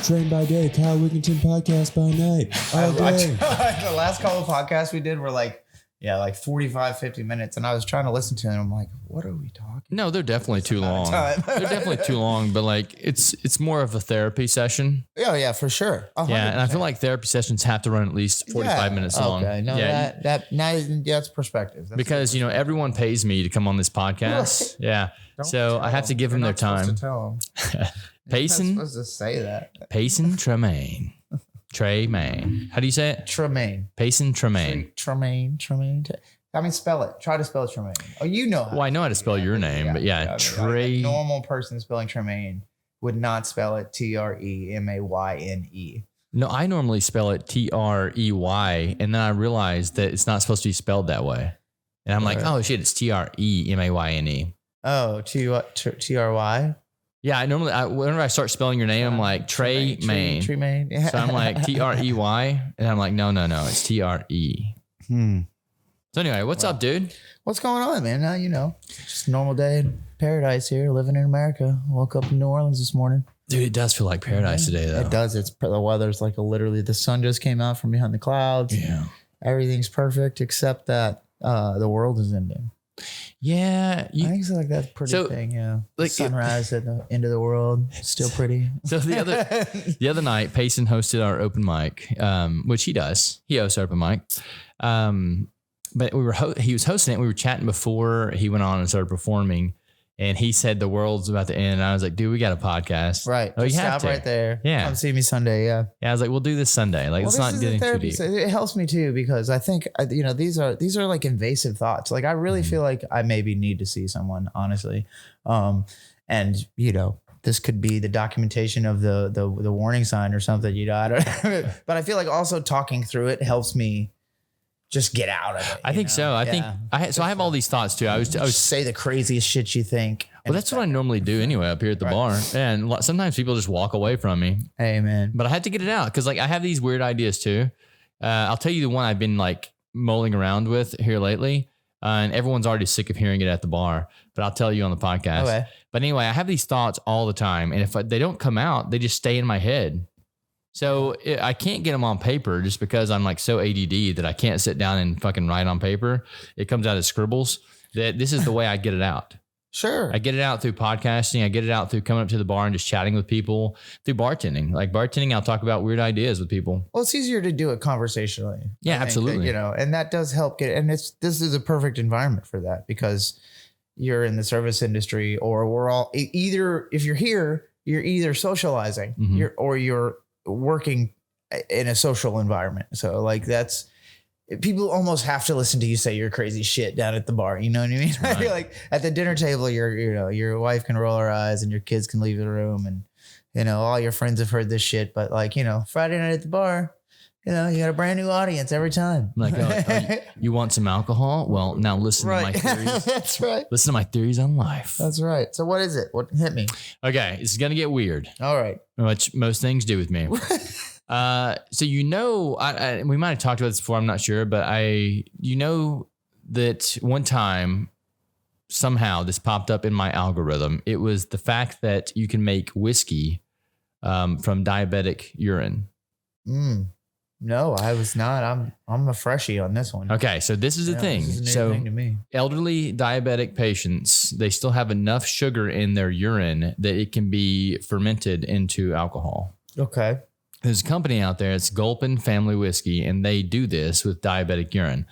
Train by day, Kyle Wigginton podcast by night. All day. The last couple of podcasts we did were like 45, 50 minutes. And I was trying to listen to it. And I'm like, what are we talking? No, they're definitely too long. They're definitely too long, but like it's more of a therapy session. Oh, yeah, for sure. 100%. Yeah. And I feel like therapy sessions have to run at least 45 minutes long. Okay. No, that's perspective. That's because, everyone pays me to come on this podcast. Yeah. So I have to give them their time. Payson. You're not supposed to say that. Payson Tremayne. Tremayne. How do you say it? Tremayne. Payson Tremayne. Tremayne. I mean, spell it. Try to spell Tremayne. Oh, you know how. Well, I know how to spell your name, but yeah, a normal person spelling Tremayne would not spell it Tremayne. No, I normally spell it Trey, and then I realized that it's not supposed to be spelled that way. And I'm like, oh shit, it's Tremayne. Oh, Try? Yeah, whenever I start spelling your name, I'm like Tremayne. Tremayne. Yeah. So I'm like Trey, and I'm like, no, it's Tre. So anyway, what's up, dude? What's going on, man? Now, just a normal day in paradise here, living in America. Woke up in New Orleans this morning. Dude, it does feel like paradise today, though. It does. The weather's like literally the sun just came out from behind the clouds. Yeah. Everything's perfect except that the world is ending. Yeah. I think so, like that's a pretty thing, yeah. Like sunrise at the end of the world, still pretty. So the other night, Payson hosted our open mic, which he does. He hosts our open mic. But he was hosting it. We were chatting before he went on and started performing. And he said the world's about to end. And I was like, dude, we got a podcast. Right. Oh, you have stop to. Right there. Yeah. Come see me Sunday. Yeah. Yeah. I was like, we'll do this Sunday. Like, it's not getting too deep. It helps me too, because I think, these are like invasive thoughts. Like, I really feel like I maybe need to see someone, honestly. And this could be the documentation of the warning sign or something, I don't know. But I feel like also talking through it helps me just get out of it. I think so. I think I have all these thoughts too. I was say the craziest shit you think. Well, that's what I normally do anyway up here at the bar. And sometimes people just walk away from me. Hey, man. But I had to get it out because like I have these weird ideas too. I'll tell you the one I've been like mulling around with here lately. And everyone's already sick of hearing it at the bar, but I'll tell you on the podcast. Okay. But anyway, I have these thoughts all the time. And if they don't come out, they just stay in my head. So I can't get them on paper just because I'm like so ADD that I can't sit down and fucking write on paper. It comes out as scribbles. That this is the way I get it out. Sure. I get it out through podcasting. I get it out through coming up to the bar and just chatting with people, through bartending. Like bartending, I'll talk about weird ideas with people. Well, it's easier to do it conversationally. Yeah, absolutely. And that does help this is a perfect environment for that because you're in the service industry, or we're all either, if you're here, you're either socializing or you're working in a social environment. So like people almost have to listen to you say your crazy shit down at the bar. You know what I mean? Right. You're like at the dinner table, your wife can roll her eyes and your kids can leave the room and, all your friends have heard this shit, but like, Friday night at the bar, you got a brand new audience every time. Like, you want some alcohol? Well, now listen to my theories. That's right. Listen to my theories on life. That's right. So what is it? What hit me? Okay. This is going to get weird. All right. Which most things do with me. So, we might have talked about this before. I'm not sure, but that one time somehow this popped up in my algorithm. It was the fact that you can make whiskey, from diabetic urine. No, I was not. I'm a freshie on this one. Okay, so this is the thing. This is a new thing to me. Elderly diabetic patients, they still have enough sugar in their urine that it can be fermented into alcohol. Okay. There's a company out there, it's Gulpin Family Whiskey, and they do this with diabetic urine.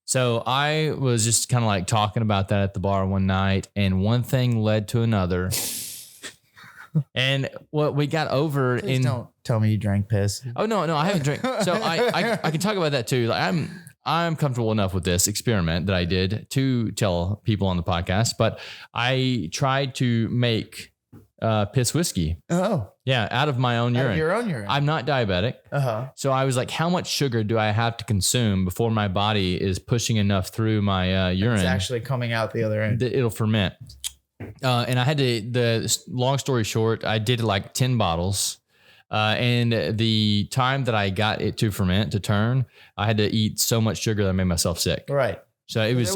So I was just kind of like talking about that at the bar one night, and one thing led to another. And what we got over Please don't tell me you drank piss. Oh, no, I haven't drank. So I can talk about that too. Like I'm comfortable enough with this experiment that I did to tell people on the podcast, but I tried to make piss whiskey. Oh. Yeah, out of my own urine. Out of your own urine. I'm not diabetic. So I was like, how much sugar do I have to consume before my body is pushing enough through my urine? It's actually coming out the other end. It'll ferment. And I had the long story short, I did like 10 bottles. And the time that I got it to ferment, to turn, I had to eat so much sugar that I made myself sick. Right. So it was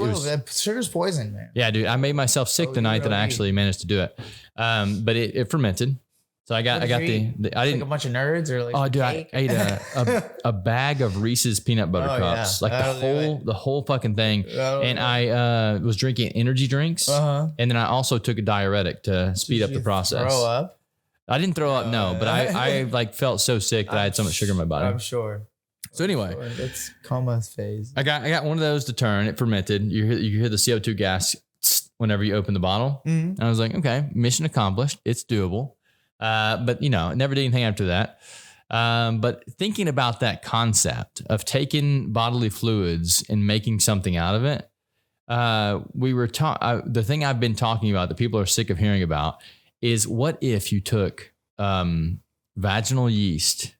sugar's poison, man. Yeah, dude. I made myself sick the night that I actually managed to do it. But it fermented. So I got I didn't like a bunch of nerds or like. Oh, dude, I ate a bag of Reese's peanut butter cups, like the whole fucking thing. And I was drinking energy drinks, and then I also took a diuretic to speed up the process. Throw up? I didn't throw up, no, but I like felt so sick that I had so much sugar in my body. I'm sure. So anyway, that's coma phase. I got one of those to turn. It fermented. You hear the CO2 gas whenever you open the bottle. And I was like, okay, mission accomplished. It's doable. But never did anything after that. But thinking about that concept of taking bodily fluids and making something out of it, the thing I've been talking about that people are sick of hearing about is what if you took vaginal yeast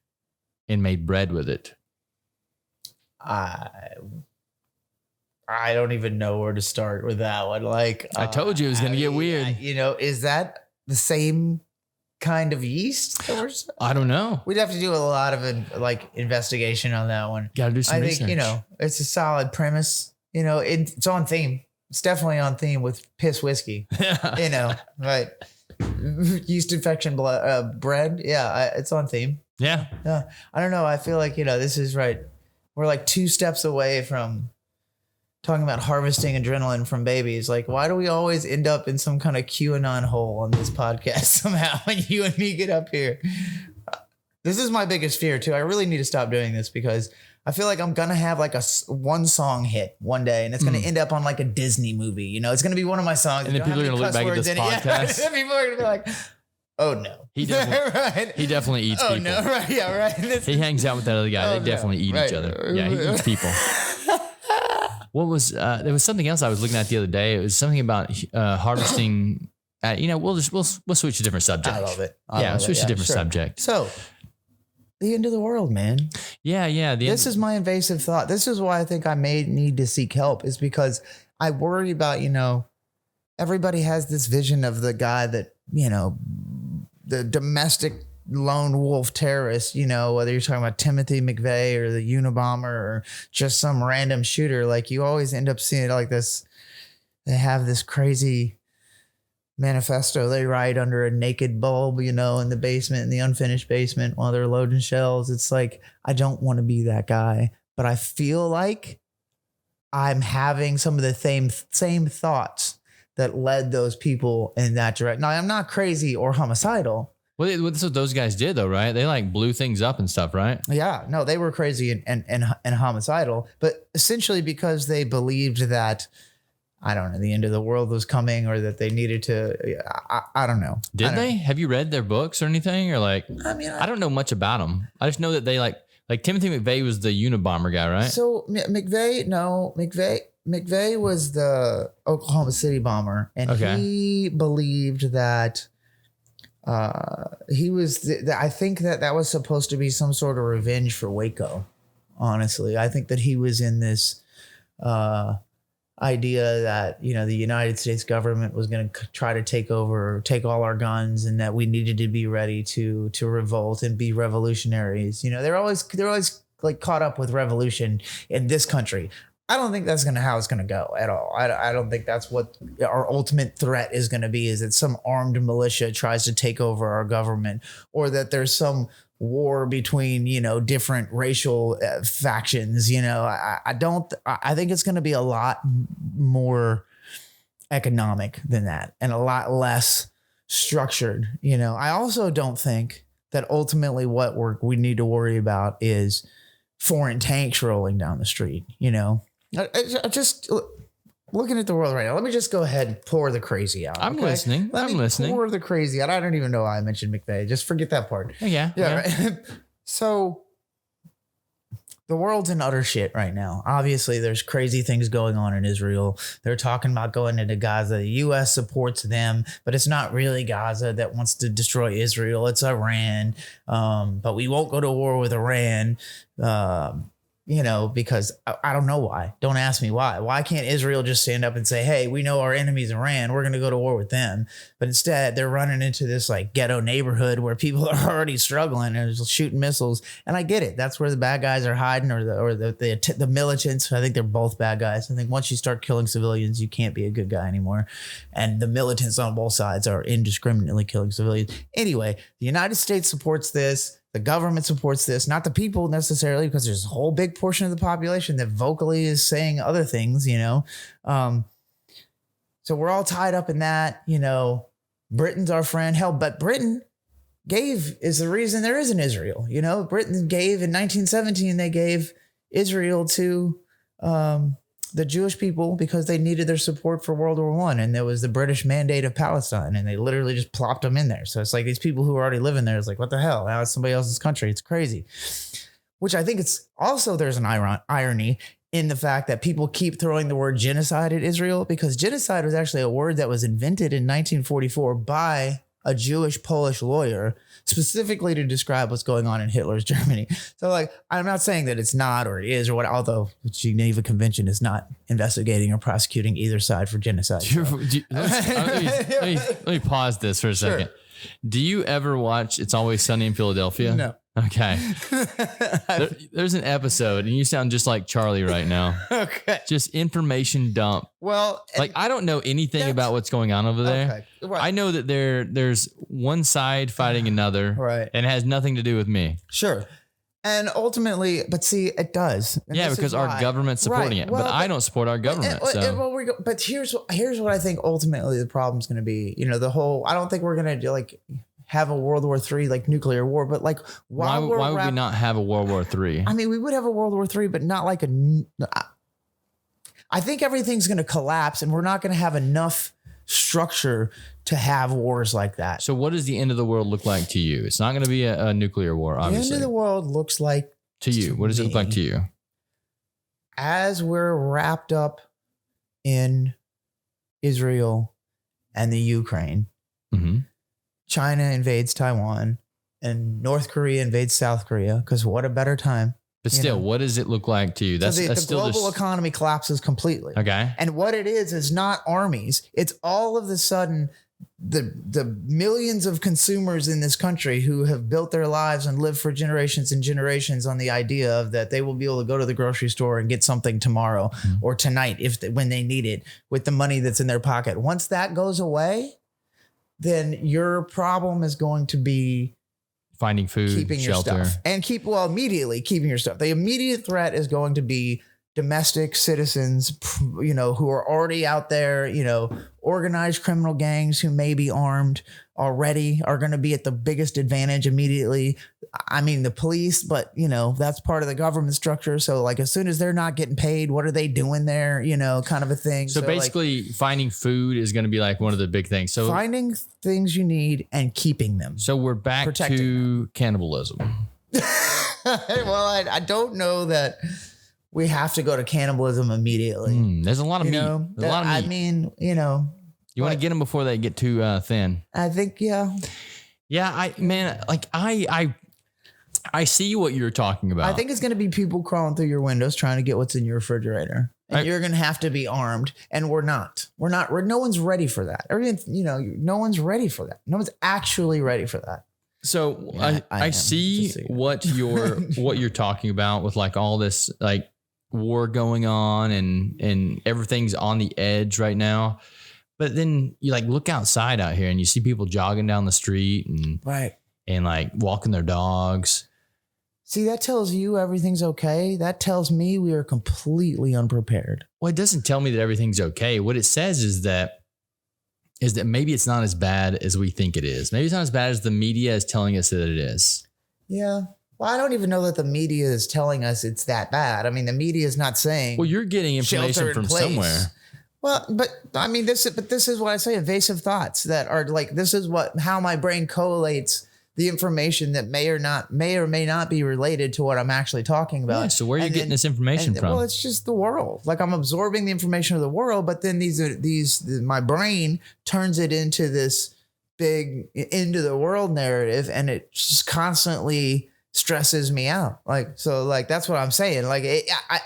and made bread with it? I don't even know where to start with that one. Like I told you it was going to get weird. Is that the same kind of yeast? I don't know. We'd have to do a lot of investigation on that one. Got to do some research. I think, it's a solid premise. It's on theme. It's definitely on theme with piss whiskey. Right. Yeast infection bread. Yeah, it's on theme. Yeah. Yeah. I don't know. I feel like, this is right. We're like 2 steps away from talking about harvesting adrenaline from babies. Like, why do we always end up in some kind of QAnon hole on this podcast somehow when you and me get up here? This is my biggest fear too. I really need to stop doing this because I feel like I'm going to have like a one song hit one day and it's going to end up on like a Disney movie. It's going to be one of my songs. And then people are going to look back at this podcast. Yeah, people are going to be like, oh no. He definitely eats people. Oh no, right. Yeah, right. He hangs out with that other guy. They definitely eat each other. Yeah, he eats people. What was there was something else I was looking at the other day. It was something about harvesting. We'll switch to different subject. I love it. Switch to different subject. So, the end of the world, man. Yeah. This is my invasive thought. This is why I think I may need to seek help. Is because I worry about everybody has this vision of the guy that the domestic lone wolf terrorist, whether you're talking about Timothy McVeigh or the Unabomber or just some random shooter, like you always end up seeing it like this. They have this crazy manifesto they write under a naked bulb, in the basement, in the unfinished basement while they're loading shells. It's like, I don't want to be that guy, but I feel like I'm having some of the same thoughts that led those people in that direction. Now, I'm not crazy or homicidal. Well, that's what those guys did, though, right? They blew things up and stuff, right? Yeah, no, they were crazy and homicidal, but essentially because they believed that, I don't know, the end of the world was coming or that they needed to, I don't know. Did they? Have you read their books or anything? Or I don't know much about them. I just know that they like Timothy McVeigh was the Unabomber guy, right? So McVeigh was the Oklahoma City bomber, and he believed that he was. I think that was supposed to be some sort of revenge for Waco. Honestly, I think that he was in this idea that the United States government was going to try to take all our guns, and that we needed to be ready to revolt and be revolutionaries. They're always like caught up with revolution in this country. I don't think that's how it's going to go at all. I don't think that's what our ultimate threat is going to be, is that some armed militia tries to take over our government, or that there's some war between, different racial factions. I think it's going to be a lot more economic than that and a lot less structured. I also don't think that ultimately what we need to worry about is foreign tanks rolling down the street. I just looking at the world right now. Let me just go ahead and pour the crazy out. I'm listening. I'm listening. Pour the crazy out. I don't even know why I mentioned McVeigh. Just forget that part. Yeah. Right? So the world's in utter shit right now. Obviously, there's crazy things going on in Israel. They're talking about going into Gaza. The U.S. supports them, but it's not really Gaza that wants to destroy Israel. It's Iran. But we won't go to war with Iran. because I don't know why. Don't ask me why. Why can't Israel just stand up and say, hey, we know our enemy's Iran. We're going to go to war with them. But instead, they're running into this like ghetto neighborhood where people are already struggling and just shooting missiles. And I get it. That's where the bad guys are hiding, or the militants. I think they're both bad guys. I think once you start killing civilians, you can't be a good guy anymore. And the militants on both sides are indiscriminately killing civilians. Anyway, the United States supports this. The government supports this, not the people necessarily, because there's a whole big portion of the population that vocally is saying other things, So we're all tied up in that, Britain's our friend. Hell, but Britain is the reason there is an Israel. Britain gave in 1917, they gave Israel to the Jewish people because they needed their support for World War I. And there was the British Mandate of Palestine, and they literally just plopped them in there. So it's like these people who are already living there, it's like, what the hell? Now it's somebody else's country. It's crazy. Which I think it's also, there's an irony in the fact that people keep throwing the word genocide at Israel, because genocide was actually a word that was invented in 1944 by a Jewish Polish lawyer specifically to describe what's going on in Hitler's Germany. So like, I'm not saying that it's not or it is or what, although the Geneva Convention is not investigating or prosecuting either side for genocide. So. Let me pause this for a second. Sure. Do you ever watch It's Always Sunny in Philadelphia? No. Okay. There's an episode, and you sound just like Charlie right now. Okay. Just information dump. Well, like I don't know anything about what's going on over there. Okay. Right. I know that there's one side fighting another, right, and it has nothing to do with me. Sure. And ultimately, but see, it does. And yeah, because our government's supporting it, well, but I don't support our government. But here's what I think ultimately the problem's going to be. The whole. I don't think we're going to like have a World War III, like nuclear war, but like why would we not have a World War III? I mean, we would have a World War III, but not like I think everything's going to collapse, and we're not going to have enough structure to have wars like that. So what does the end of the world look like to you? It's not going to be a nuclear war, obviously. The end of the world looks like to you. What does it look like to you? As we're wrapped up in Israel and the Ukraine, mm-hmm. China invades Taiwan and North Korea invades South Korea, because what a better time. But still, what does it look like to you? That's the global economy collapses completely. Okay. And what it is not armies. It's all of a sudden the millions of consumers in this country who have built their lives and lived for generations and generations on the idea of that they will be able to go to the grocery store and get something tomorrow or tonight when they need it with the money that's in their pocket. Once that goes away, then your problem is going to be finding food, keeping shelter, your stuff, and immediately keeping your stuff. The immediate threat is going to be domestic citizens, who are already out there, organized criminal gangs who may be armed already are going to be at the biggest advantage immediately. I mean, the police, but that's part of the government structure. So like, as soon as they're not getting paid, what are they doing there? Kind of a thing. So basically finding food is going to be like one of the big things. So finding things you need and keeping them. So we're back to cannibalism. Well, I don't know that we have to go to cannibalism immediately. There's a lot of meat. There's a lot of meat. I mean, you want to get them before they get too thin. I think, yeah. Yeah, I see what you're talking about. I think it's going to be people crawling through your windows trying to get what's in your refrigerator. And you're going to have to be armed. And we're not. No one's ready for that. No one's ready for that. No one's actually ready for that. So yeah, I see what you're talking about with like all this like war going on and everything's on the edge right now. But then you like look outside out here and you see people jogging down the street and like walking their dogs. See, that tells you everything's okay. That tells me we are completely unprepared. Well, it doesn't tell me that everything's okay. What it says is that maybe it's not as bad as we think it is. Maybe it's not as bad as the media is telling us that it is. Yeah. Well, I don't even know that the media is telling us it's that bad. I mean, the media is not saying. Well, you're getting information from somewhere. Well, but I mean, this is what I say, evasive thoughts that are like, this is how my brain collates the information that may or may not be related to what I'm actually talking about. Yeah, so where are you getting this information from? Well, it's just the world. Like I'm absorbing the information of the world, but then my brain turns it into this big into the world narrative, and it just constantly stresses me out. Like, so like, that's what I'm saying. Like,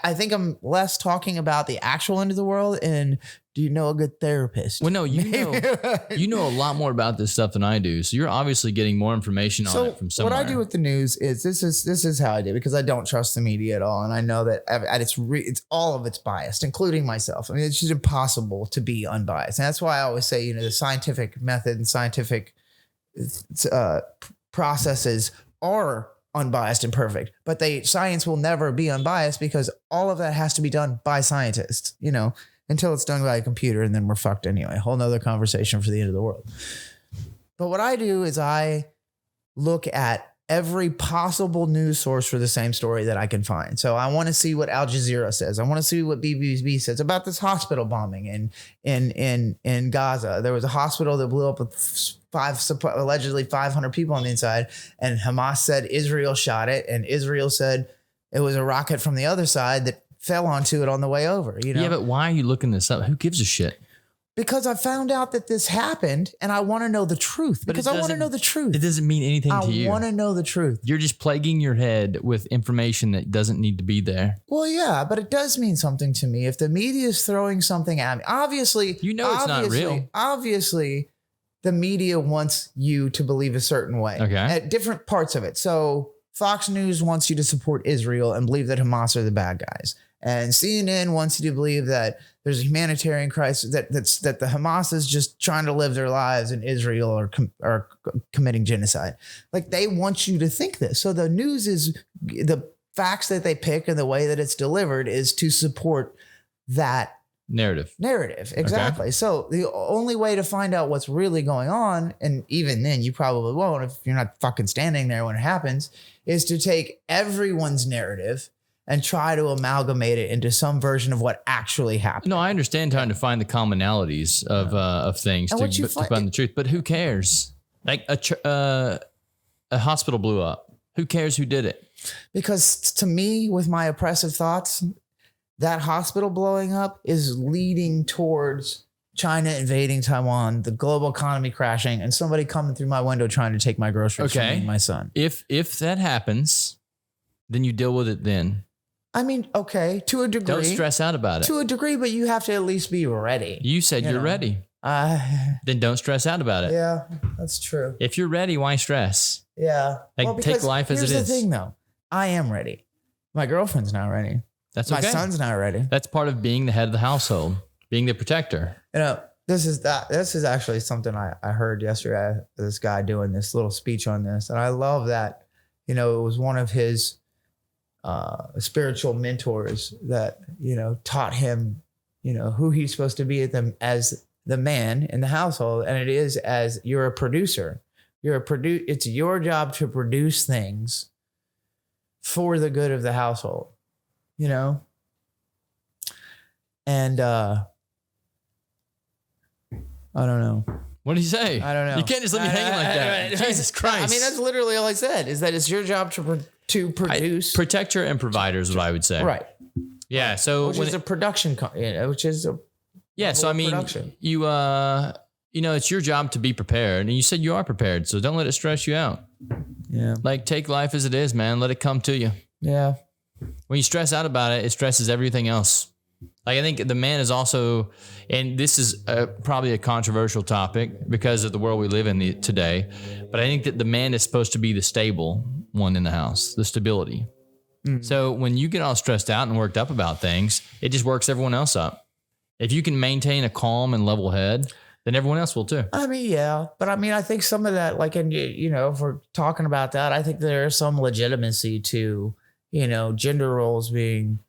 I think I'm less talking about the actual end of the world and do you know a good therapist? Well, no, you know a lot more about this stuff than I do. So you're obviously getting more information on it from somewhere. What I do with the news is this is how I do, because I don't trust the media at all. And I know that it's all of it's biased, including myself. I mean, it's just impossible to be unbiased. And that's why I always say, you know, the scientific method and scientific processes are unbiased and perfect, but science will never be unbiased because all of that has to be done by scientists, you know, until it's done by a computer, and then we're fucked anyway. Whole nother conversation for the end of the world. But what I do is I look at every possible news source for the same story that I can find. So I want to see what Al Jazeera says. I want to see what BBC says about this hospital bombing in Gaza. There was a hospital that blew up with allegedly 500 people on the inside, and Hamas said Israel shot it, and Israel said it was a rocket from the other side that fell onto it on the way over. You know? Yeah, but why are you looking this up? Who gives a shit? Because I found out that this happened and I want to know the truth. Because I want to know the truth. It doesn't mean anything to you. I want to know the truth. You're just plaguing your head with information that doesn't need to be there. Well, yeah, but it does mean something to me. If the media is throwing something at me, obviously, you know it's not real. Obviously, the media wants you to believe a certain way. Okay. At different parts of it. So Fox News wants you to support Israel and believe that Hamas are the bad guys. And CNN wants you to believe that there's a humanitarian crisis, that the Hamas is just trying to live their lives and Israel are committing genocide. Like, they want you to think this. So the news is the facts that they pick and the way that it's delivered is to support that narrative. Exactly. Okay. So the only way to find out what's really going on, and even then you probably won't if you're not fucking standing there when it happens, is to take everyone's narrative and try to amalgamate it into some version of what actually happened. No, I understand trying to find the commonalities of things to find the truth, but who cares? Like a hospital blew up. Who cares who did it? Because to me, with my oppressive thoughts, that hospital blowing up is leading towards China invading Taiwan, the global economy crashing, and somebody coming through my window trying to take my groceries from me and my son. If that happens, then you deal with it then. I mean, okay, to a degree. Don't stress out about it. To a degree, but you have to at least be ready. You said you're ready. Then don't stress out about it. Yeah, that's true. If you're ready, why stress? Yeah. Like, take life as it is. Here's the thing, though. I am ready. My girlfriend's not ready. That's okay. My son's not ready. That's part of being the head of the household, being the protector. You know, this is actually something I heard yesterday. This guy doing this little speech on this, and I love that. You know, it was one of his spiritual mentors that, you know, taught him, you know, who he's supposed to be as the man in the household. And it is as you're a producer. It's your job to produce things for the good of the household, you know? And I don't know. What did he say? I don't know. You can't just let me hang like that. Jesus Christ. I mean, that's literally all I said, is that it's your job to produce. Protector and provider is what I would say. Right. Yeah. So which is a production, which is a. Yeah. So, I mean, production. You know, it's your job to be prepared, and you said you are prepared. So don't let it stress you out. Yeah. Like, take life as it is, man. Let it come to you. Yeah. When you stress out about it, it stresses everything else. Like, I think the man is also, and this is probably a controversial topic because of the world we live in today, but I think that the man is supposed to be the stable one in the house, the stability. Mm. So when you get all stressed out and worked up about things, it just works everyone else up. If you can maintain a calm and level head, then everyone else will too. I mean, yeah, but I mean, I think some of that, like, and you know, if we're talking about that, I think there is some legitimacy to, you know, gender roles being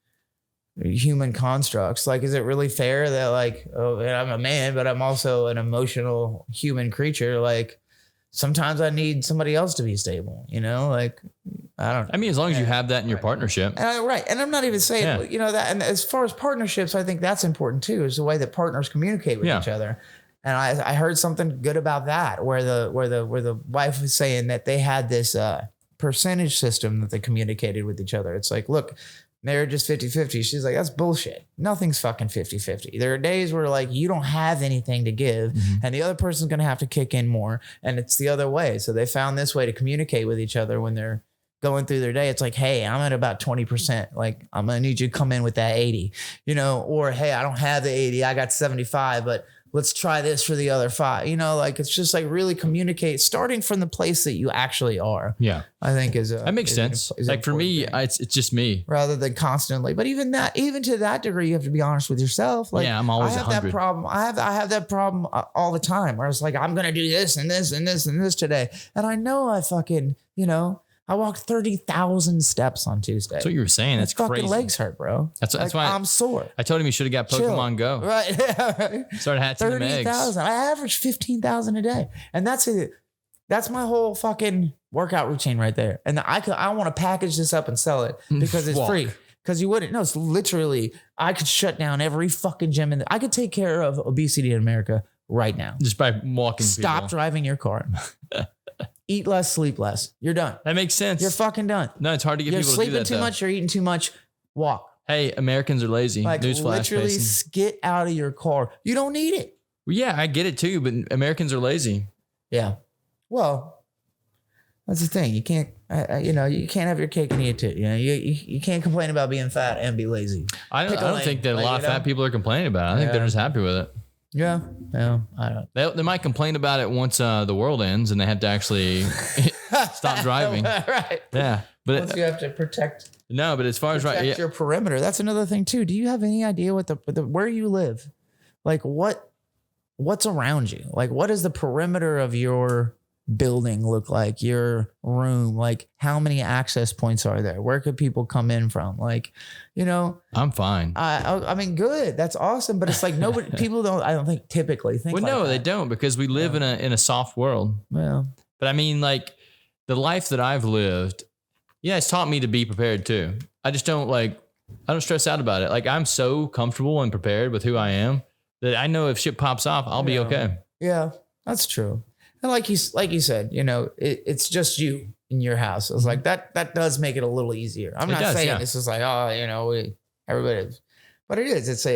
human constructs. Like, is it really fair that, like, oh, I'm a man, but I'm also an emotional human creature? Like, sometimes I need somebody else to be stable, you know? Like, I don't know. I mean, as long as you have that in your partnership. Right. And I'm not even saying, you know, that, and as far as partnerships, I think that's important too, is the way that partners communicate with each other. And I heard something good about that, where the wife was saying that they had this percentage system that they communicated with each other. It's like, look, marriage is 50-50. She's like, that's bullshit. Nothing's fucking 50-50. There are days where, like, you don't have anything to give, and the other person's going to have to kick in more, and it's the other way. So they found this way to communicate with each other when they're going through their day. It's like, hey, I'm at about 20%. Like, I'm going to need you to come in with that 80, you know, or, hey, I don't have the 80. I got 75, but let's try this for the other 5, you know, like, it's just like really communicate starting from the place that you actually are. Yeah. I think that makes sense. Like for me, it's just me rather than constantly, but even to that degree, you have to be honest with yourself. Like, yeah, I'm always I have 100. that problem. I have that problem all the time where it's like, I'm going to do this and this and this and this today. And I know I fucking, you know, I walked 30,000 steps on Tuesday. That's what you were saying. That's fucking crazy. Legs hurt, bro. That's like, why I'm sore. I told him he should have got Pokemon Go. Right. Started hatching them eggs. 30,000. I average 15,000 a day. And that's my whole fucking workout routine right there. And I want to package this up and sell it because it's free. Because you wouldn't. No, it's literally, I could shut down every fucking gym. I could take care of obesity in America right now. Just by walking Stop people. driving your car. Eat less, sleep less. You're done. That makes sense. You're fucking done. No, it's hard to get You're people to do that. sleeping too much. You're eating too much. Walk. Hey, Americans are lazy. Like, Newsflash, literally Payson. get out of your car. You don't need it. Well, yeah, I get it too, but Americans are lazy. Yeah. Well, that's the thing. You can't, you know, you can't have your cake and eat it too. You know, you can't complain about being fat and be lazy. I don't think that a lot of fat people are complaining about it. I think they're just happy with it. Yeah. Yeah. I don't. They might complain about it once the world ends and they have to actually stop driving. Right. Yeah. But once you have to protect. No, but as far as your perimeter, that's another thing too. Do you have any idea what where you live? Like what's around you? Like what does the perimeter of your building look like? Your room? Like how many access points are there? Where could people come in from? Like, you know, I'm fine. I mean, good. That's awesome. But it's like people don't. I don't think typically think. Well, like no, that. they don't because we live in a soft world. Well, but I mean, like the life that I've lived. Yeah, it's taught me to be prepared too. I just don't I don't stress out about it. Like I'm so comfortable and prepared with who I am that I know if shit pops off, I'll be okay. Yeah, that's true. And like you said, you know, it's just you in your house. It's like that does make it a little easier. I'm not saying this is like, oh, you know, everybody, but it is. It's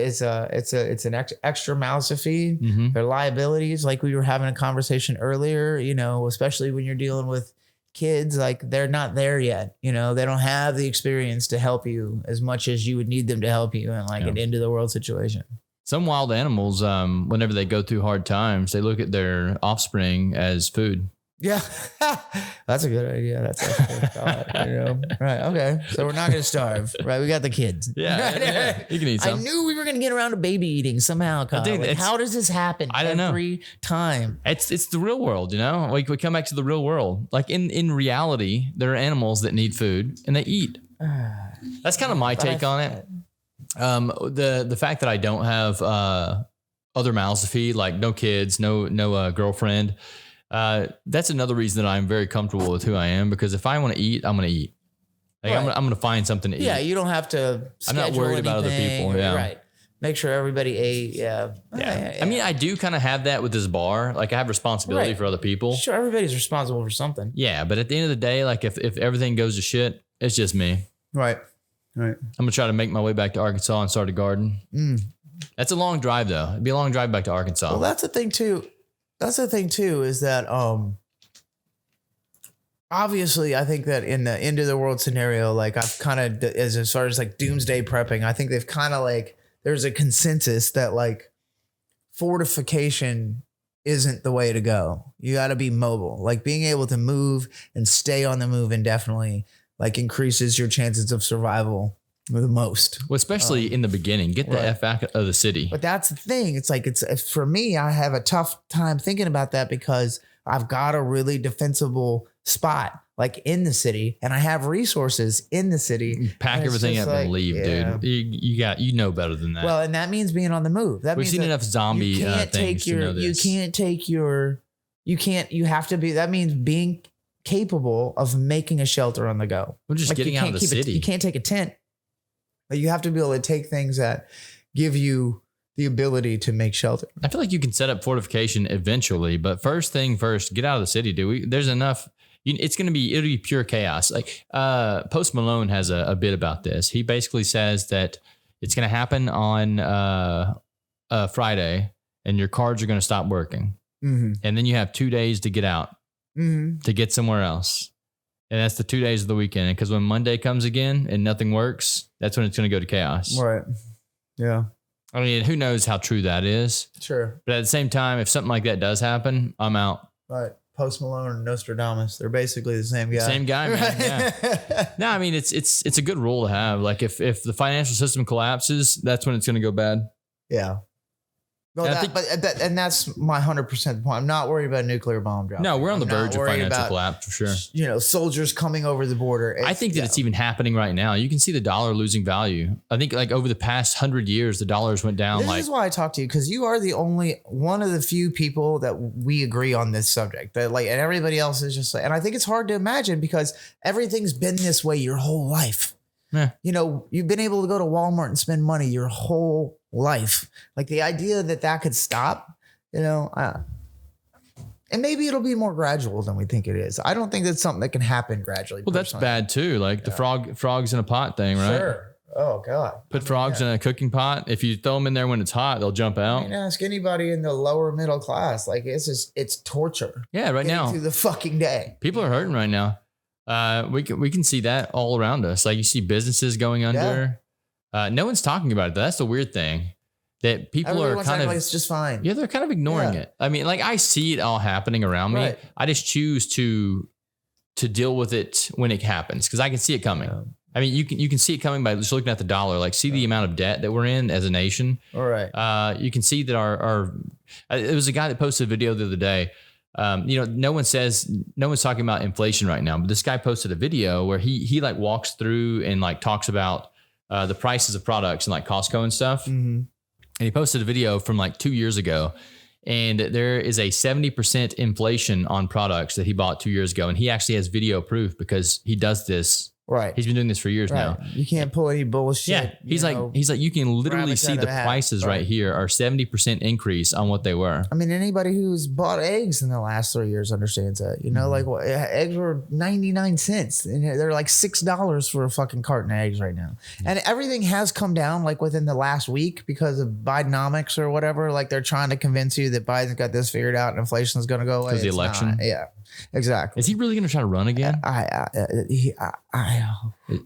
an extra mouths to feed. Mm-hmm. Their liabilities, like we were having a conversation earlier. You know, especially when you're dealing with kids, like they're not there yet. You know, they don't have the experience to help you as much as you would need them to help you in like an end of the world situation. Some wild animals, whenever they go through hard times, they look at their offspring as food. Yeah, that's a good idea. That's actually a thought, you know? Right. Okay. So we're not going to starve, right? We got the kids. Yeah, you can eat some. I knew we were going to get around to baby eating somehow, Kyle. Like, how does this happen? I don't know. Every time. It's the real world, you know? Like we come back to the real world. Like in reality, there are animals that need food and they eat. That's kind of my take on it. The fact that I don't have other mouths to feed, like no kids, no girlfriend. That's another reason that I'm very comfortable with who I am, because if I want to eat, I'm going to eat. Like I'm going to find something to eat. Yeah, you don't have to. I'm not worried about other people. Yeah, right. Make sure everybody ate. Yeah. I mean, I do kind of have that with this bar. Like I have responsibility for other people. Sure, everybody's responsible for something. Yeah, but at the end of the day, like if everything goes to shit, it's just me. Right. I'm gonna try to make my way back to Arkansas and start a garden. That's a long drive, though. It'd be a long drive back to Arkansas. Well, that's the thing too. Is that obviously I think that in the end of the world scenario, like I've kind of as far as like doomsday prepping, I think they've kind of like there's a consensus that like fortification isn't the way to go. You got to be mobile. Like being able to move and stay on the move indefinitely like increases your chances of survival the most. Well, especially in the beginning, get the F out of the city. But that's the thing. It's like, for me, I have a tough time thinking about that because I've got a really defensible spot like in the city and I have resources in the city. Pack everything up and leave, dude. You know better than that. Well, and that means being on the move. We've seen enough zombie things to know this. You have to be, that means being capable of making a shelter on the go. We're just getting out of the city. You can't take a tent. You have to be able to take things that give you the ability to make shelter. I feel like you can set up fortification eventually, but first thing first, get out of the city, dude. There's enough. It'll be pure chaos. Like Post Malone has a bit about this. He basically says that it's going to happen on Friday and your cards are going to stop working. Mm-hmm. And then you have 2 days to get out, to get somewhere else. And that's the 2 days of the weekend. And because when Monday comes again and nothing works, that's when it's going to go to chaos. Right. Yeah. I mean, who knows how true that is? Sure. But at the same time, if something like that does happen, I'm out. Right. Post Malone and Nostradamus. They're basically the same guy. Same guy, man. Right. Yeah. No, I mean, it's a good rule to have. Like if the financial system collapses, that's when it's going to go bad. Yeah. No, and that's my 100% point. I'm not worried about a nuclear bomb drop. No, we're on the verge of financial collapse for sure. You know, soldiers coming over the border. I think that it's even happening right now. You can see the dollar losing value. I think like over the past 100 years, the dollars went down. This is why I talk to you, because you are the only one of the few people that we agree on this subject. That like, and everybody else is just like, and I think it's hard to imagine because everything's been this way your whole life. Yeah. You know, you've been able to go to Walmart and spend money your whole life. Like the idea that could stop, you know, and maybe it'll be more gradual than we think it is. I don't think that's something that can happen gradually. Well, that's bad too. Like the frogs in a pot thing, right? Sure. Oh God. Put frogs in a cooking pot. If you throw them in there when it's hot, they'll jump out. I mean, ask anybody in the lower middle class. Like it's torture. Yeah. Right now. Through the fucking day. People are hurting right now. We can see that all around us. Like you see businesses going under. No one's talking about it. That's the weird thing that people are kind of, it's just fine. Yeah, they're kind of ignoring it. I mean, like I see it all happening around me. I just choose to deal with it when it happens because I can see it coming. Yeah. I mean, you can see it coming by just looking at the dollar. Like, see the amount of debt that we're in as a nation. All right. You can see that our it was a guy that posted a video the other day. You know, no one's talking about inflation right now, but this guy posted a video where he like walks through and like talks about the prices of products and like Costco and stuff. Mm-hmm. And he posted a video from like 2 years ago, and there is a 70% inflation on products that he bought 2 years ago. And he actually has video proof because he does this. Right. He's been doing this for years now. You can't pull any bullshit. Yeah. He's like, you can literally see the prices right here are 70% increase on what they were. I mean, anybody who's bought eggs in the last 3 years understands that, you know, like eggs were 99 cents and they're like $6 for a fucking carton of eggs right now. And everything has come down like within the last week because of Bidenomics or whatever. Like they're trying to convince you that Biden's got this figured out and inflation is going to go away. Because the election. Yeah. Exactly. Is he really going to try to run again?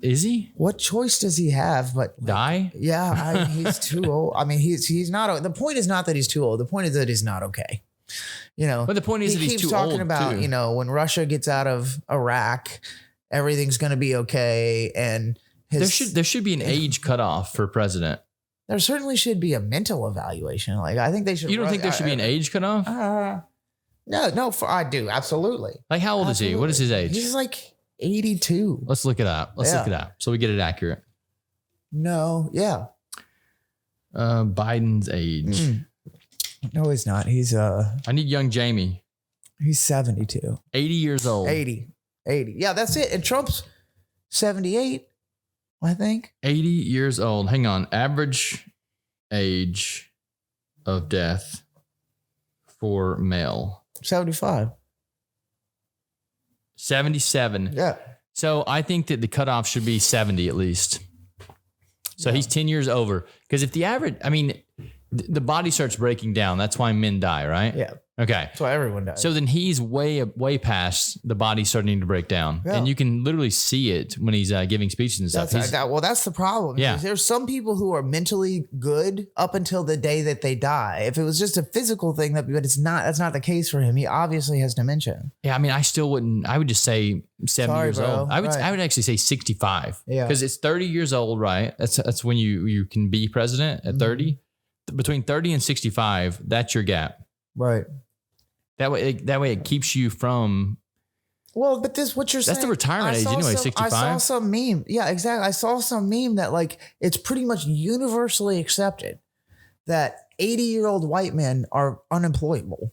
Is he? What choice does he have? But die? Yeah, he's too old. I mean, he's not. The point is not that he's too old. The point is that he's not okay. You know. But the point is that he's too old. He keeps talking about too. You know, when Russia gets out of Iraq, everything's going to be okay. And there should be an age cutoff for president. There certainly should be a mental evaluation. Like I think they should. You don't think there should be an age cutoff? No, I do. Absolutely. Like how old is he? What is his age? He's like 82. Let's look it up. Look it up so we get it accurate. No. Yeah. Biden's age. No, he's not. He's I need young Jamie. He's 72. 80 years old. 80. Yeah, that's it. And Trump's 78, I think. 80 years old. Hang on. Average age of death for male. 75. 77. Yeah. So I think that the cutoff should be 70 at least. So he's 10 years over. Because if the average, I mean, the body starts breaking down. That's why men die, right? Yeah. Okay. That's why everyone dies. So then he's way past the body starting to break down. Yeah. And you can literally see it when he's giving speeches and stuff. That's the problem. Yeah. There's some people who are mentally good up until the day that they die. If it was just a physical thing, but that's not the case for him. He obviously has dementia. Yeah. I mean, I would just say 70 years old. I would actually say 65. Yeah. Because it's 30 years old, right? That's when you can be president at 30. Between 30 and 65, that's your gap. Right. That way it keeps you from. Well, but what you're saying. That's the retirement age anyway, 65. I saw some meme. Yeah, exactly. I saw some meme that like it's pretty much universally accepted that 80-year-old white men are unemployable,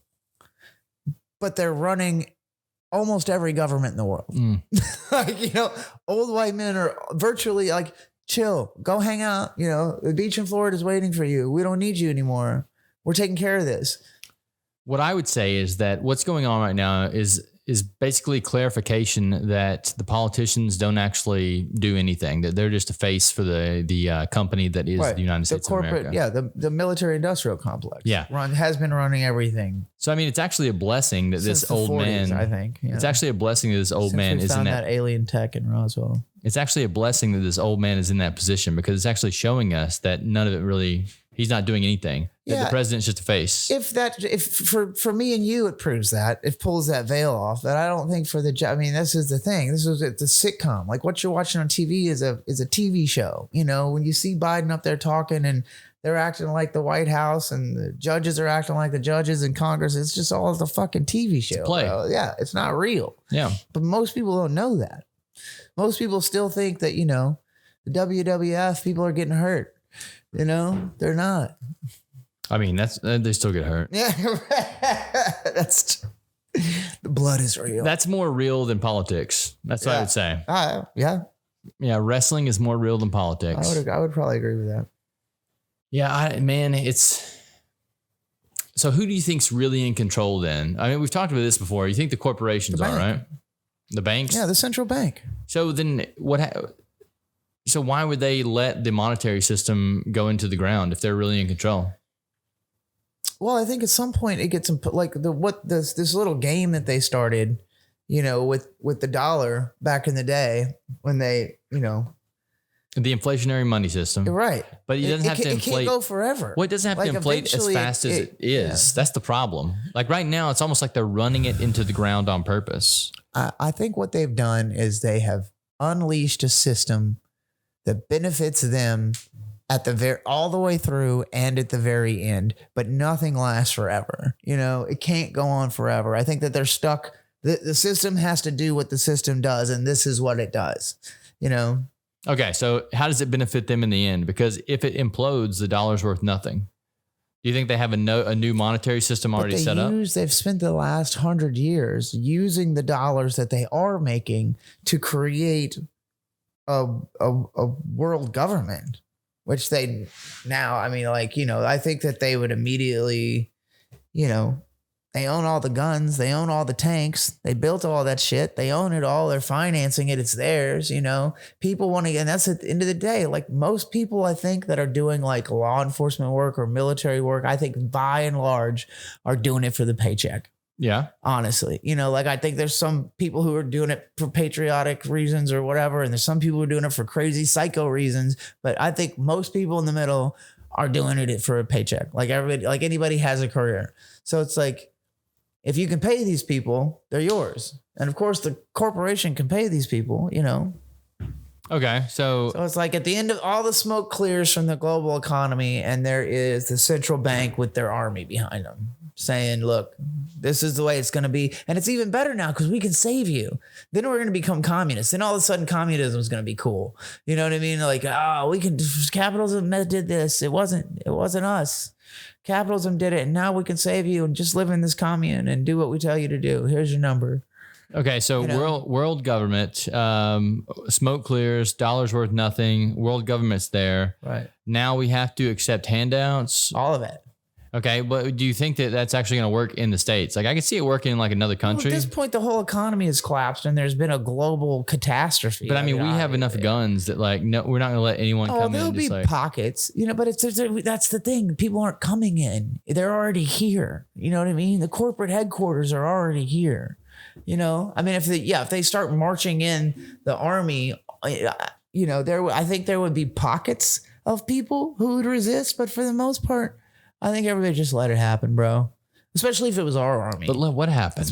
but they're running almost every government in the world. Like, you know, old white men are virtually like, chill, go hang out. You know, the beach in Florida is waiting for you. We don't need you anymore. We're taking care of this. What I would say is that what's going on right now is is basically clarification that the politicians don't actually do anything, that they're just a face for the company that is the United States of America. Yeah, the military industrial complex. Yeah. Has been running everything. So, I mean, it's actually a blessing that Since this the old 40s, man, I think. Yeah. It's actually a blessing that this old Since man we is in found that alien tech in Roswell. It's actually a blessing that this old man is in that position, because it's actually showing us that none of it really, he's not doing anything. That the president's just a face. If for me and you, it proves that, it pulls that veil off. That I don't think for the, I mean, this is the thing. This is the sitcom. Like what you're watching on TV is a TV show. You know, when you see Biden up there talking and they're acting like the White House and the judges are acting like the judges in Congress, it's just all the fucking TV show. It's play. Bro. Yeah, it's not real. Yeah. But most people don't know that. Most people still think that, you know, the WWF, people are getting hurt. You know, they're not. I mean, they still get hurt. Yeah, that's the blood is real. That's more real than politics. That's what I would say. Yeah. Wrestling is more real than politics. I would probably agree with that. Yeah, it's. So who do you think's really in control then? I mean, we've talked about this before. You think the corporations are, right? The banks? Yeah, the central bank. So then so why would they let the monetary system go into the ground if they're really in control? Well, I think at some point it gets like this little game that they started, you know, with the dollar back in the day when they, you know, the inflationary money system. Right. But it doesn't have to inflate. It can't go forever. Well, it doesn't have to inflate as fast as it is. Yeah. That's the problem. Like right now, it's almost like they're running it into the ground on purpose. I think what they've done is they have unleashed a system that benefits them at the all the way through and at the very end, but nothing lasts forever. You know, it can't go on forever. I think that they're stuck. The system has to do what the system does, and this is what it does, you know? Okay. So how does it benefit them in the end? Because if it implodes, the dollar's worth nothing. Do you think they have a new monetary system already set up? They've spent the last 100 years using the dollars that they are making to create a world government, which they now, I mean, like, you know, I think that they would immediately, you know, they own all the guns, they own all the tanks, they built all that shit, they own it all, they're financing it, it's theirs, you know. People want to, and that's at the end of the day, like most people I think that are doing like law enforcement work or military work, I think by and large are doing it for the paycheck. Yeah. Honestly, you know, like I think there's some people who are doing it for patriotic reasons or whatever. And there's some people who are doing it for crazy psycho reasons. But I think most people in the middle are doing it for a paycheck. Like everybody, like anybody has a career. So it's like, if you can pay these people, they're yours. And of course the corporation can pay these people, you know? Okay. So it's like at the end of all the smoke clears from the global economy and there is the central bank with their army behind them saying, look, this is the way it's going to be. And it's even better now because we can save you. Then we're going to become communists. Then all of a sudden communism is going to be cool. You know what I mean? Like, we can, capitalism did this. It wasn't us. Capitalism did it. And now we can save you and just live in this commune and do what we tell you to do. Here's your number. Okay. So you know? world government, smoke clears, dollar's worth nothing. World government's there. Right. Now we have to accept handouts. All of it. Okay, but do you think that that's actually going to work in the States? Like I can see it working in like another country. Well, at this point, the whole economy has collapsed and there's been a global catastrophe. But I mean, we have enough guns that like, no, we're not going to let anyone come in. There'll be pockets, you know, but that's the thing. People aren't coming in. They're already here. You know what I mean? The corporate headquarters are already here. You know, I mean, if they start marching in the army, you know, I think there would be pockets of people who would resist. But for the most part, I think everybody just let it happen, bro. Especially if it was our army. But what happened?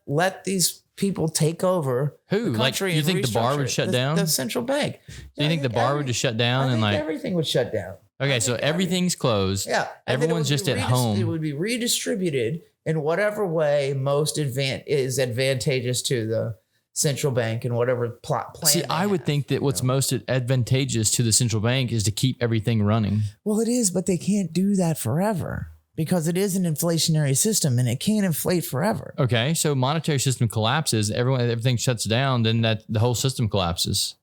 Let these people take over. Who? The country like, you think the bar would shut down? The central bank. So you think the bar would just shut down and like everything would shut down? Okay, so everything's closed. Yeah, everyone's just at home. It would be redistributed in whatever way most is advantageous to the central bank and whatever plan. See, I would think that what's most advantageous to the central bank is to keep everything running. Well, it is, but they can't do that forever because it is an inflationary system and it can't inflate forever. Okay, so monetary system collapses, everything shuts down, then the whole system collapses.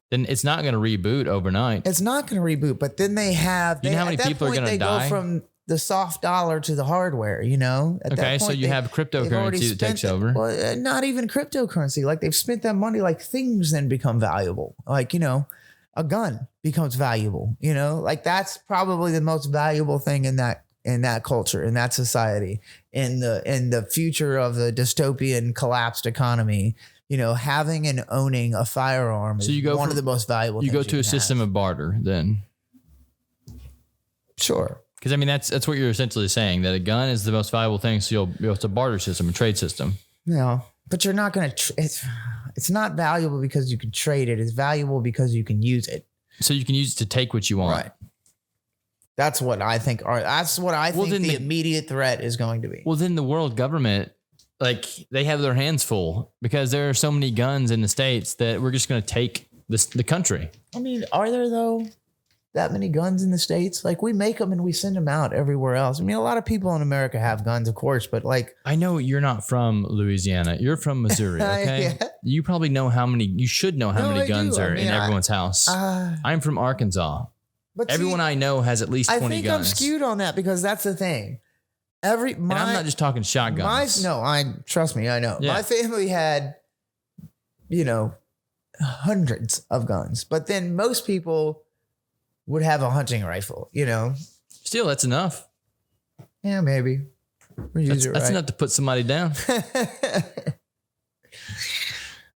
Then it's not going to reboot overnight. It's not going to reboot, but then they have. You know how many people are going to die? the soft dollar to the hardware, you know? At that So point, you have cryptocurrency that takes over. Well, not even cryptocurrency. Like they've spent that money, like things then become valuable. Like, you know, a gun becomes valuable, you know, like that's probably the most valuable thing in that culture, in that society, in the future of the dystopian collapsed economy. You know, having and owning a firearm is one of the most valuable things. You go to a system of barter then. Sure. Because I mean, that's what you're essentially saying, that a gun is the most valuable thing. So it's a barter system, a trade system. Yeah, but you're not going to, it's not valuable because you can trade it. It's valuable because you can use it. So you can use it to take what you want. Right. That's what I think the immediate threat is going to be. Well, then the world government, like they have their hands full because there are so many guns in the States that we're just going to take the country. I mean, are there though that many guns in the States? Like we make them and we send them out everywhere else. I mean, a lot of people in America have guns, of course, but like, I know you're not from Louisiana. You're from Missouri. Okay. Yeah. You probably know you should know how many guns are in everyone's house. I'm from Arkansas. But everyone I know has at least 20 guns. I think I'm skewed on that because that's the thing. And I'm not just talking shotguns. Trust me, I know. Yeah. My family had, you know, hundreds of guns, but then most people would have a hunting rifle, you know. Still, that's enough. Yeah, maybe. That's enough to put somebody down.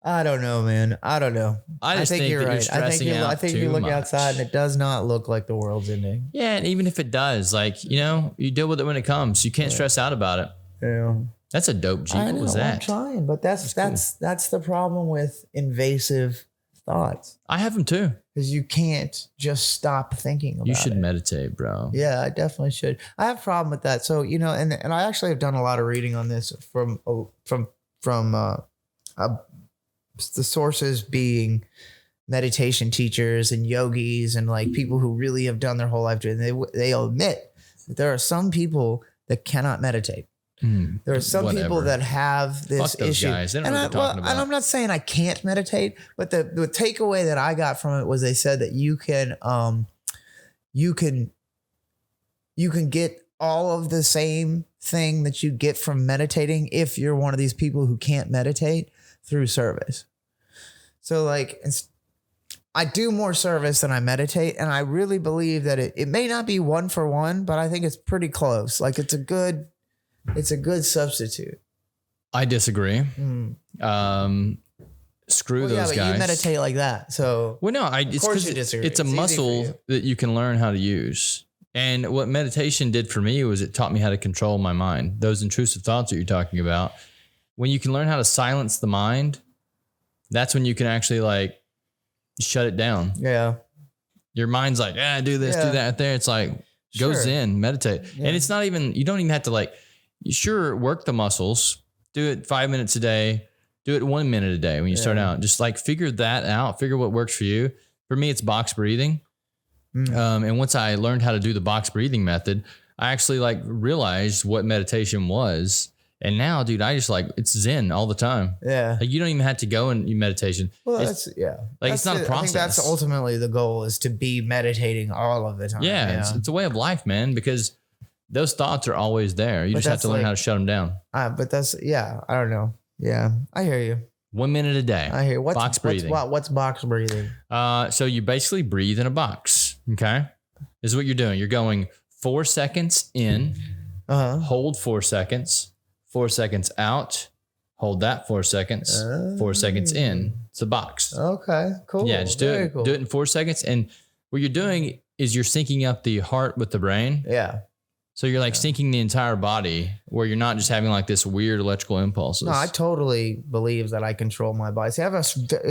I don't know, man. I don't know. I think you're right. I think you look outside and it does not look like the world's ending. Yeah, and even if it does, like, you know, you deal with it when it comes. You can't stress out about it. Yeah. That's a dope Jeep. What was that? I'm trying, but that's the problem with invasive thoughts. I have them too. Because you can't just stop thinking about it. You should meditate, bro. Yeah, I definitely should. I have a problem with that. So, you know, and I actually have done a lot of reading on this from the sources being meditation teachers and yogis and like people who really have done their whole life. They admit that there are some people that cannot meditate. There are some people that have this issue. Guys. They don't know what they're talking about. And I'm not saying I can't meditate, but the takeaway that I got from it was they said that you can get all of the same thing that you get from meditating if you're one of these people who can't meditate through service. So like I do more service than I meditate, and I really believe that it may not be one for one, but I think it's pretty close. Like it's a good substitute. I disagree. Screw those guys. You meditate like that. So of course you disagree. It's a muscle that you can learn how to use. And what meditation did for me was it taught me how to control my mind. Those intrusive thoughts that you're talking about. When you can learn how to silence the mind, that's when you can actually like shut it down. Yeah. Your mind's like, do this, do that there. It's like, go zen, meditate. Yeah. And it's not even, you don't even have to like, work the muscles, do it 5 minutes a day, do it 1 minute a day when you start out. Just like figure that out, figure what works for you. For me, it's box breathing. And once I learned how to do the box breathing method, I actually like realized what meditation was. And now, dude, I just like, it's zen all the time. Yeah. Like you don't even have to go in meditation. Well, Like that's it's not a process. I think that's ultimately the goal, is to be meditating all of the time. Yeah. It's a way of life, man, because those thoughts are always there. You just have to learn how to shut them down. But I don't know. Yeah. I hear you. 1 minute a day. I hear. Box breathing. What's box breathing? So you basically breathe in a box. Okay. This is what you're doing. You're going 4 seconds in, hold 4 seconds, 4 seconds out, hold that 4 seconds, 4 seconds in. It's a box. Okay, cool. Yeah, just do it. Cool. Do it in 4 seconds. And what you're doing is you're syncing up the heart with the brain. Yeah. So you're like syncing the entire body, where you're not just having like this weird electrical impulses. No, I totally believe that I control my body. See,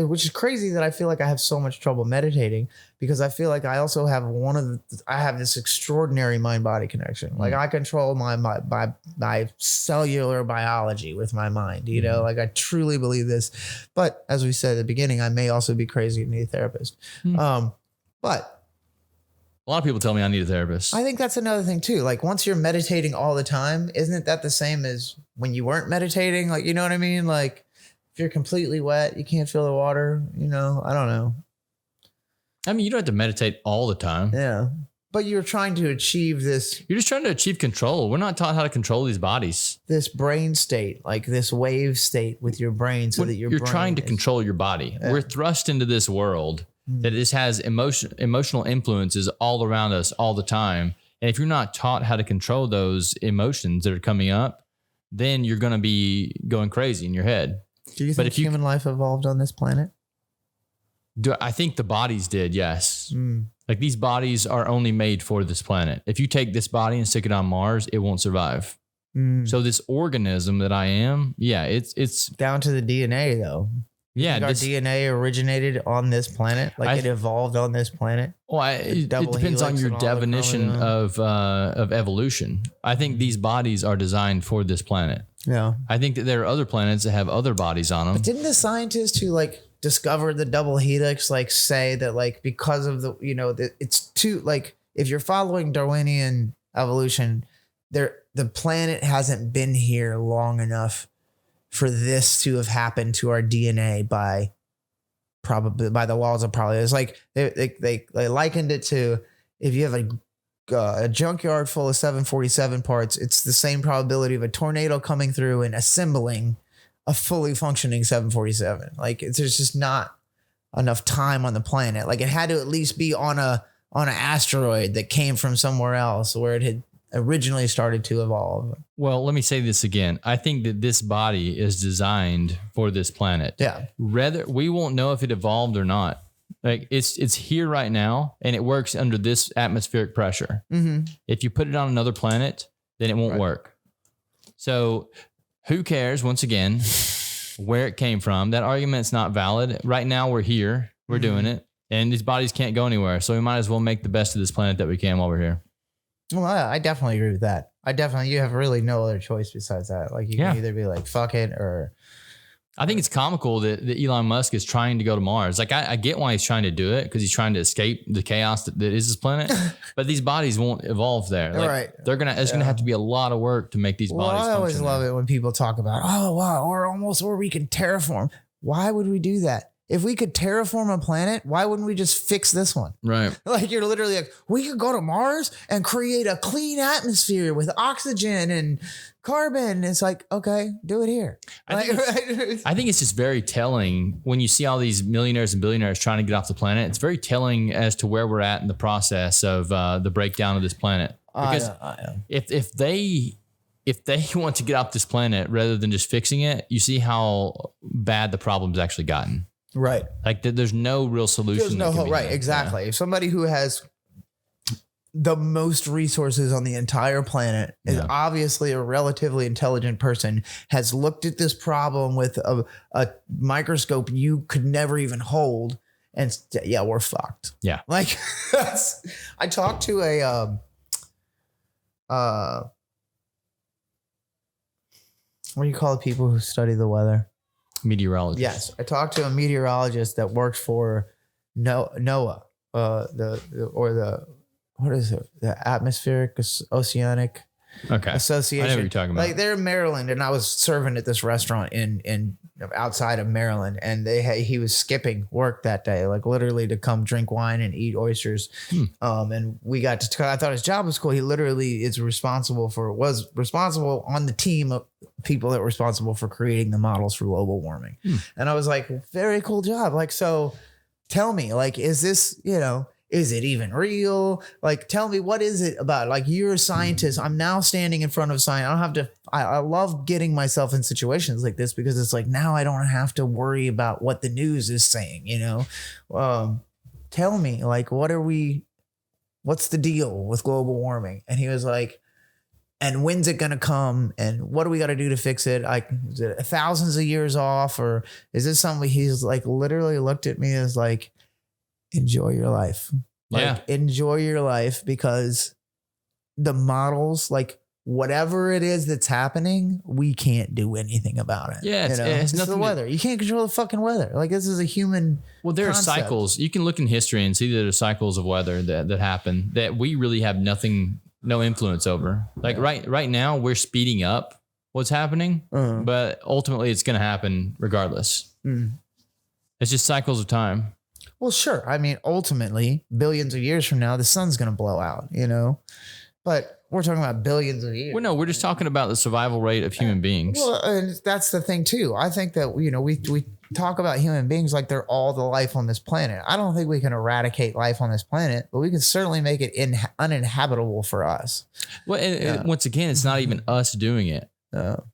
which is crazy that I feel like I have so much trouble meditating, because I feel like I also have I have this extraordinary mind-body connection. Like I control my cellular biology with my mind, you know, like I truly believe this. But as we said at the beginning, I may also be crazy and need a therapist. But a lot of people tell me I need a therapist. I think that's another thing too. Like once you're meditating all the time, isn't that the same as when you weren't meditating? Like, you know what I mean? Like if you're completely wet, you can't feel the water, you know, I don't know. I mean, you don't have to meditate all the time. Yeah. But you're trying to achieve this. You're just trying to achieve control. We're not taught how to control these bodies. This brain state, like this wave state with your brain, so that you're trying to control your body. Yeah. We're thrust into this world that this has emotional influences all around us all the time. And if you're not taught how to control those emotions that are coming up, then you're going to be going crazy in your head. Do you think human life evolved on this planet? I think the bodies did, yes. Like these bodies are only made for this planet. If you take this body and stick it on Mars, it won't survive. So this organism that I am, it's down to the DNA though. Yeah, our DNA originated on this planet, like it evolved on this planet. Well, it depends on your definition of evolution. I think these bodies are designed for this planet. Yeah, I think that there are other planets that have other bodies on them. But didn't the scientists who like discovered the double helix like say that like because of the that it's too like if you're following Darwinian evolution, the planet hasn't been here long enough for this to have happened to our DNA by the laws of probability. It's like they likened it to if you have a junkyard full of 747 parts, it's the same probability of a tornado coming through and assembling a fully functioning 747. Like there's just not enough time on the planet. Like it had to at least be on an asteroid that came from somewhere else where it had originally started to evolve. Well, let me say this again. I think that this body is designed for this planet. Yeah. We won't know if it evolved or not. Like it's here right now and it works under this atmospheric pressure. If you put it on another planet, then it won't work. So who cares, once again, where it came from? That argument's not valid. Right now we're here. We're doing it. And these bodies can't go anywhere. So we might as well make the best of this planet that we can while we're here. Well, I definitely agree with that. You have really no other choice besides that. Like you can either be like, fuck it, or. I think it's comical that Elon Musk is trying to go to Mars. Like I get why he's trying to do it because he's trying to escape the chaos that is this planet. But these bodies won't evolve there. Like, right. It's gonna have to be a lot of work to make these bodies. I always love it when people talk about, oh wow, we're almost where we can terraform. Why would we do that? If we could terraform a planet, why wouldn't we just fix this one? Right. Like you're literally like, we could go to Mars and create a clean atmosphere with oxygen and carbon. It's like, okay, do it here. I think it's just very telling when you see all these millionaires and billionaires trying to get off the planet. It's very telling as to where we're at in the process of the breakdown of this planet. Because if they want to get off this planet rather than just fixing it, you see how bad the problem's actually gotten. Right. Like there's no real solution. There's no hope. Right. Exactly. Yeah. If somebody who has the most resources on the entire planet is obviously a relatively intelligent person, has looked at this problem with a microscope you could never even hold. And we're fucked. Yeah. Like I talked to what do you call the people who study the weather? Meteorologist. Yes, I talked to a meteorologist that works for NOAA, the Atmospheric Oceanic Association. I know what you're talking about. Like they're in Maryland, and I was serving at this restaurant in outside of Maryland, and he was skipping work that day, like literally to come drink wine and eat oysters. And we got to talk. I thought his job was cool. He literally was responsible on the team of people that were responsible for creating the models for global warming. And I was like, very cool job. Like, so tell me, like, is this, is it even real? Like, tell me, what is it about? Like, you're a scientist. I'm now standing in front of science. I love getting myself in situations like this because it's like, now I don't have to worry about what the news is saying, tell me, like, what's the deal with global warming? And he was like, and when's it going to come? And what do we got to do to fix it? Like, is it thousands of years off? Or is this something he's like literally looked at me as like, enjoy your life. Enjoy your life because the models, like whatever it is that's happening, we can't do anything about it. Yeah. It's nothing. The weather. You can't control the fucking weather. Like this is a human. Well, there concept. Are cycles. You can look in history and see that there are cycles of weather that happen that we really have no influence over. Like right now we're speeding up what's happening, but ultimately it's going to happen regardless. It's just cycles of time. Well, sure. I mean, ultimately, billions of years from now, the sun's going to blow out, but we're talking about billions of years. Well, no, we're just talking about the survival rate of human beings. Well, and that's the thing too. I think that, we talk about human beings like they're all the life on this planet. I don't think we can eradicate life on this planet, but we can certainly make it uninhabitable for us. Well, and once again, it's not even us doing it.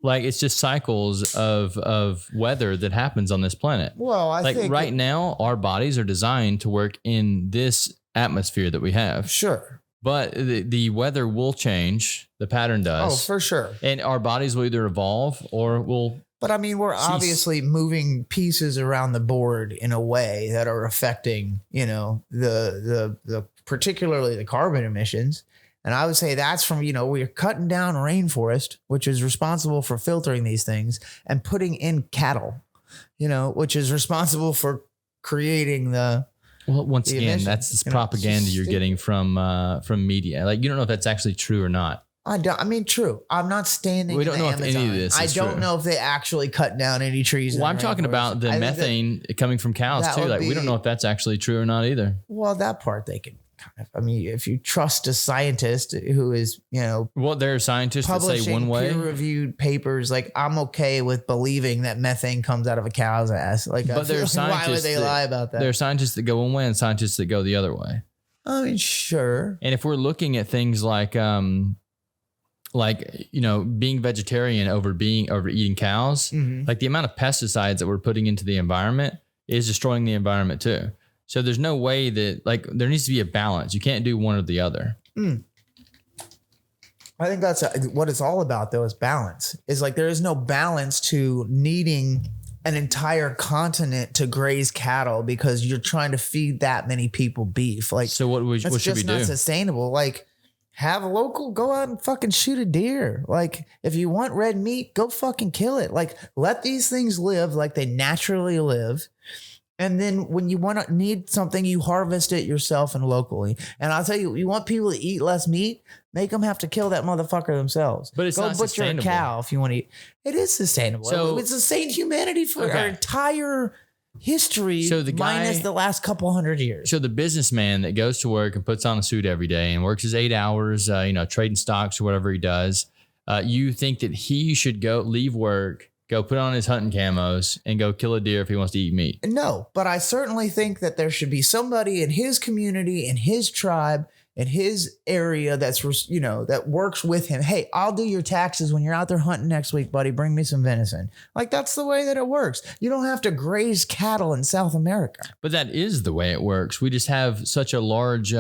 Like it's just cycles of weather that happens on this planet. Well, I think right now, our bodies are designed to work in this atmosphere that we have. Sure. But the weather will change. The pattern does. Oh, for sure. And our bodies will either evolve or will. But I mean, we're obviously moving pieces around the board in a way that are affecting, the particularly the carbon emissions. And I would say that's from, we're cutting down rainforest, which is responsible for filtering these things, and putting in cattle, which is responsible for creating the. Well, once again, emissions. That's this propaganda you're getting from media. Like, you don't know if that's actually true or not. True. I'm not standing. We don't know if any of this is I don't know if they actually cut down any trees. Well, I'm talking about the methane coming from cows too. Like, we don't know if that's actually true or not either. Well, that part they can kind of. If you trust a scientist who is, well, there are scientists that say one way. Peer-reviewed papers, like I'm okay with believing that methane comes out of a cow's ass. Like, but there are scientists. Why would they lie about that? There are scientists that go one way and scientists that go the other way. I mean, sure. And if we're looking at things like being vegetarian over eating cows, like the amount of pesticides that we're putting into the environment is destroying the environment too. So there's no way that there needs to be a balance. You can't do one or the other. I think that's what it's all about though, is balance. Is like there is no balance to needing an entire continent to graze cattle because you're trying to feed that many people beef. Like, so what should we do? That's not sustainable. Like, have a local go out and fucking shoot a deer. Like, if you want red meat, go fucking kill it. Like, let these things live like they naturally live. And then when you need something, you harvest it yourself and locally. And I'll tell you, you want people to eat less meat, make them have to kill that motherfucker themselves. But it's not sustainable. Go butcher a cow if you want to eat. It is sustainable. So it's sustained humanity for our entire history, minus the last couple hundred years. So the businessman that goes to work and puts on a suit every day and works his 8 hours, trading stocks or whatever he does, you think that he should leave work, go put on his hunting camos and go kill a deer if he wants to eat meat? No, but I certainly think that there should be somebody in his community, in his tribe, in his area that works with him. Hey, I'll do your taxes when you're out there hunting next week, buddy. Bring me some venison. Like, that's the way that it works. You don't have to graze cattle in South America. But that is the way it works. We just have such a large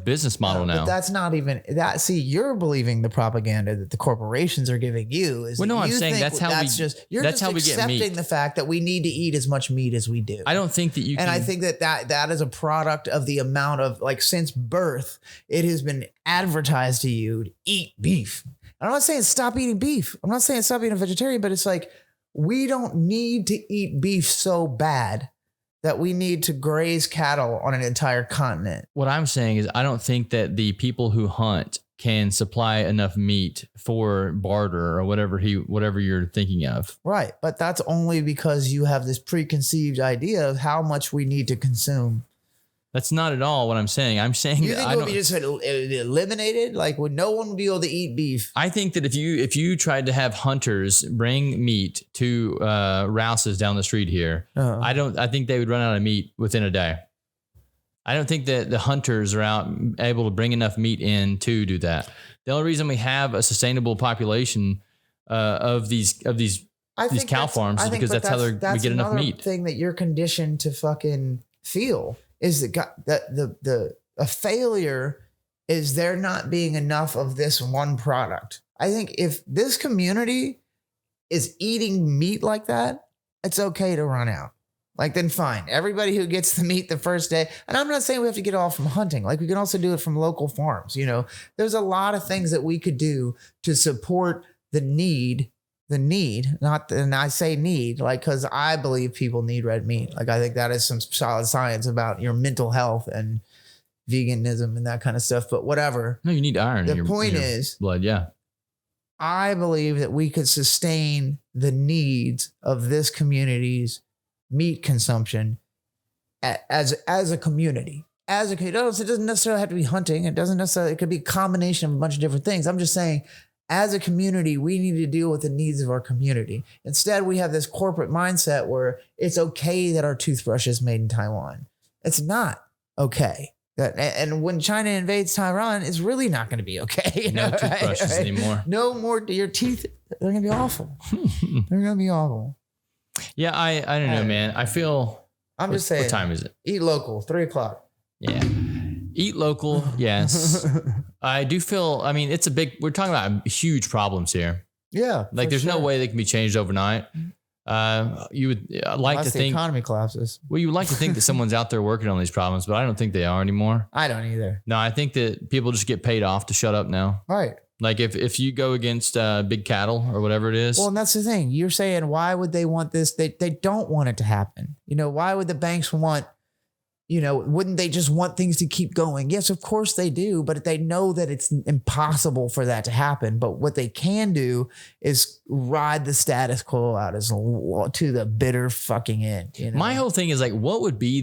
business model now. But that's not even that. See, you're believing the propaganda that the corporations are giving you. I'm saying that's how you're just accepting the fact that we need to eat as much meat as we do. I don't think that you can. And I think that is a product of the amount of, like, since birth, it has been advertised to you to eat beef. I'm not saying stop eating beef. I'm not saying stop being a vegetarian, but it's like, we don't need to eat beef so bad that we need to graze cattle on an entire continent. What I'm saying is, I don't think that the people who hunt can supply enough meat for barter or whatever you're thinking of. Right. But that's only because you have this preconceived idea of how much we need to consume. That's not at all what I'm saying. I'm saying you think it would be just eliminated? Like, would no one be able to eat beef? I think that if you tried to have hunters bring meat to Rouse's down the street here, I think they would run out of meat within a day. I don't think that the hunters are able to bring enough meat in to do that. The only reason we have a sustainable population of these cow farms is because that's how we get enough meat. That's thing that you're conditioned to fucking feel. Is a failure is there not being enough of this one product. I think if this community is eating meat like that, it's okay to run out. Like, then fine. Everybody who gets the meat the first day, and I'm not saying we have to get it all from hunting. Like, we can also do it from local farms. There's a lot of things that we could do to support the need, and I say need, like, because I believe people need red meat. Like, I think that is some solid science about your mental health and veganism and that kind of stuff, but whatever. No, you need iron in your blood. Yeah. I believe that we could sustain the needs of this community's meat consumption as a community. It doesn't necessarily have to be hunting. It could be a combination of a bunch of different things. I'm just saying, as a community, we need to deal with the needs of our community. Instead, we have this corporate mindset where it's okay that our toothbrush is made in Taiwan. It's not okay. And when China invades Taiwan, it's really not going to be okay. No toothbrushes anymore. No more. Your teeth, they're going to be awful. They're going to be awful. Yeah, I don't know, man. I feel... I'm just saying. What time is it? Eat local, 3:00. Yeah. Eat local, yes. I do feel, I mean, we're talking about huge problems here. Yeah. Like there's no way they can be changed overnight. You would like to think the economy collapses. Well, you would like to think that someone's out there working on these problems, but I don't think they are anymore. I don't either. No, I think that people just get paid off to shut up now. Right. Like if you go against big cattle or whatever it is. Well, and that's the thing. You're saying, why would they want this? They don't want it to happen. Why would the banks want, wouldn't they just want things to keep going? Yes, of course they do, but they know that it's impossible for that to happen. But what they can do is ride the status quo out to the bitter fucking end. My whole thing is like, what would be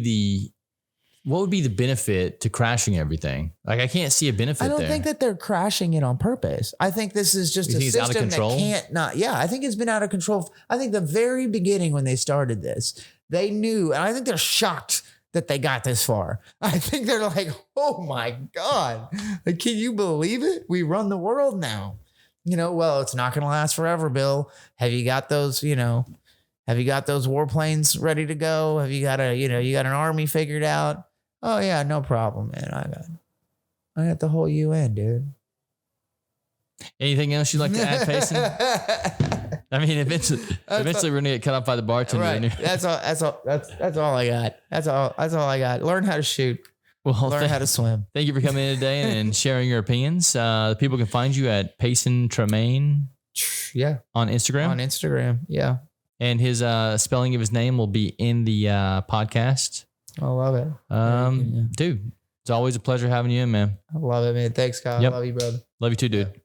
the benefit to crashing everything? Like, I can't see a benefit there. I don't think that they're crashing it on purpose. I think this is just a system that can't not. Yeah, I think it's been out of control. I think the very beginning when they started this, they knew, and I think they're shocked that they got this far. I think they're like, oh my God, like, can you believe it? We run the world now. Well, it's not going to last forever, Bill. Have you got those, have you got those warplanes ready to go? Have you got you got an army figured out? Oh yeah, no problem, man. I got the whole UN, dude. Anything else you'd like to add, Payson? I mean, eventually we're gonna get cut off by the bartender. Right. That's all I got. That's all I got. Learn how to shoot. Well, learn how to swim. Thank you for coming in today and sharing your opinions. People can find you at Payson Tremayne. Yeah. On Instagram. Yeah. And his spelling of his name will be in the podcast. I love it. Dude, it's always a pleasure having you in, man. I love it, man. Thanks, Kyle. Yep. I love you, brother. Love you too, dude.